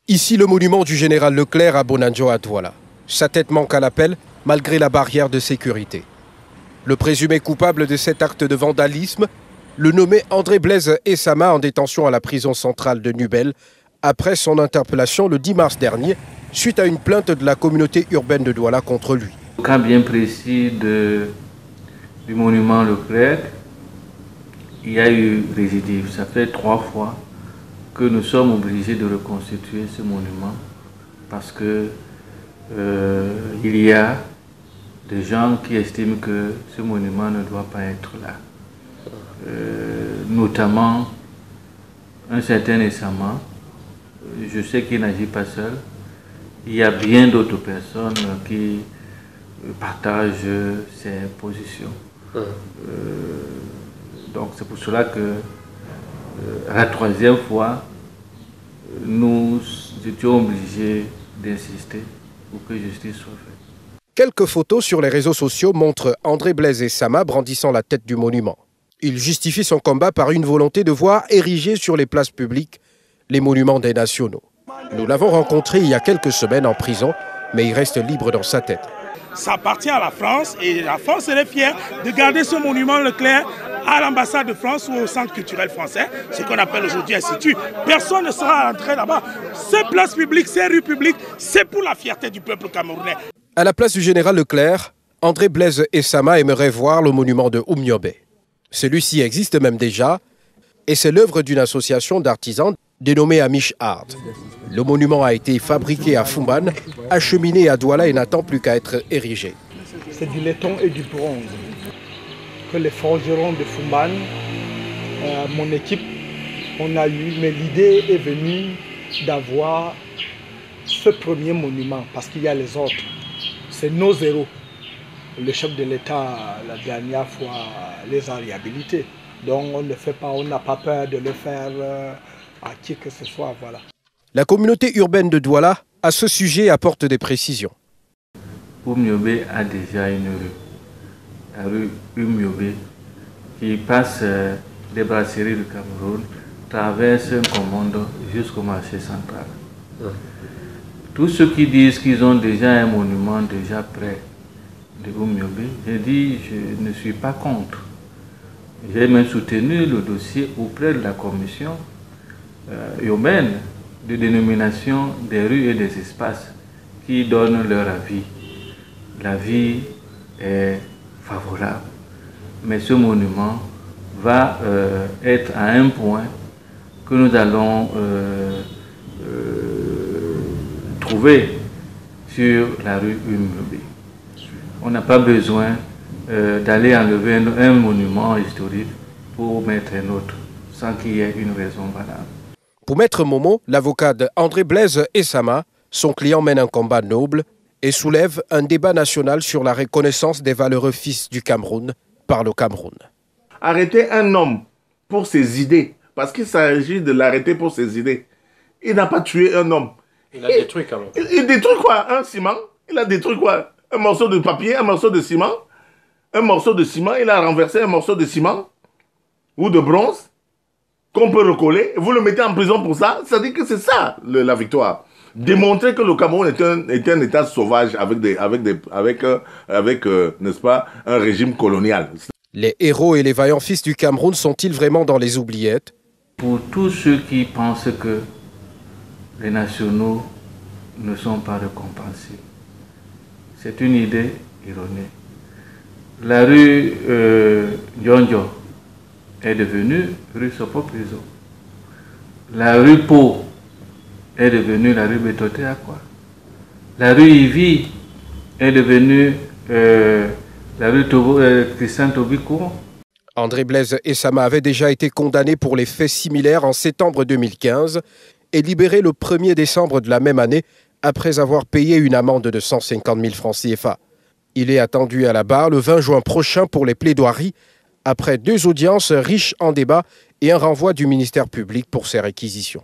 Ici, le monument du général Leclerc à Bonanjo à Douala. Sa tête manque à l'appel, malgré la barrière de sécurité. Le présumé coupable de cet acte de vandalisme, le nommé André Blaise Essama, en détention à la prison centrale de Nubel, après son interpellation le 10 mars dernier, suite à une plainte de la communauté urbaine de Douala contre lui. Au cas bien précis du monument Leclerc, il y a eu récidive. Ça fait 3 fois que nous sommes obligés de reconstituer ce monument parce que il y a des gens qui estiment que ce monument ne doit pas être là. Notamment un certain Essama. Je sais qu'il n'agit pas seul. Il y a bien d'autres personnes qui partagent ses positions. Donc c'est pour cela que la 3e fois, nous étions obligés d'insister pour que justice soit faite. Quelques photos sur les réseaux sociaux montrent André Blaise Essama brandissant la tête du monument. Il justifie son combat par une volonté de voir érigés sur les places publiques les monuments des nationaux. Nous l'avons rencontré il y a quelques semaines en prison, mais il reste libre dans sa tête. Ça appartient à la France et la France serait fière de garder ce monument Leclerc à l'ambassade de France ou au centre culturel français, ce qu'on appelle aujourd'hui institut. Personne ne sera entré là-bas. Ces places publiques, ces rues publiques, c'est pour la fierté du peuple camerounais. À la place du général Leclerc, André Blaise Essama aimerait voir le monument de Oumniobé. Celui-ci existe même déjà et c'est l'œuvre d'une association d'artisans dénommée Amish Art. Le monument a été fabriqué à Fumban, acheminé à Douala et n'attend plus qu'à être érigé. C'est du laiton et du bronze que les forgerons de Fumban, mon équipe, on a eu, mais l'idée est venue d'avoir ce premier monument parce qu'il y a les autres. C'est nos héros. Le chef de l'État, la dernière fois, les a réhabilités. Donc on ne le fait pas, on n'a pas peur de le faire à qui que ce soit. Voilà. La communauté urbaine de Douala, à ce sujet, apporte des précisions. Oumniobé a déjà une rue, la rue Oumniobé, qui passe des brasseries du Cameroun, traverse un commando jusqu'au marché central. Tous ceux qui disent qu'ils ont déjà un monument déjà près de Oumniobé, j'ai dit je ne suis pas contre. J'ai même soutenu le dossier auprès de la commission urbaine de dénomination des rues et des espaces qui donnent leur avis. L'avis est favorable, mais ce monument va être à un point que nous allons trouver sur la rue Oumniobé. On n'a pas besoin d'aller enlever un monument historique pour mettre un autre, sans qu'il y ait une raison valable. Pour Maître Momo, l'avocat d'André Blaise Essama, son client mène un combat noble et soulève un débat national sur la reconnaissance des valeureux fils du Cameroun par le Cameroun. Arrêter un homme pour ses idées, parce qu'il s'agit de l'arrêter pour ses idées. Il n'a pas tué un homme. Il a détruit quand même. Il détruit quoi? Un ciment? Il a détruit quoi? Un morceau de papier, un morceau de ciment? Un morceau de ciment, il a renversé un morceau de ciment ou de bronze qu'on peut recoller. Vous le mettez en prison pour ça? Ça dit que c'est ça la victoire. Démontrer que le Cameroun est un État sauvage avec n'est-ce pas, un régime colonial. Les héros et les vaillants fils du Cameroun sont-ils vraiment dans les oubliettes? Pour tous ceux qui pensent que les nationaux ne sont pas récompensés, c'est une idée erronée. La rue Dionjo est devenue rue Sopo-Prison. La rue Pau est devenue la rue Betoté Aqua. La rue Ivy est devenue la rue Christian Tobicouron. André Blaise Essama avait déjà été condamné pour les faits similaires en septembre 2015 et libéré le 1er décembre de la même année après avoir payé une amende de 150 000 francs CFA. Il est attendu à la barre le 20 juin prochain pour les plaidoiries, après 2 audiences riches en débats et un renvoi du ministère public pour ses réquisitions.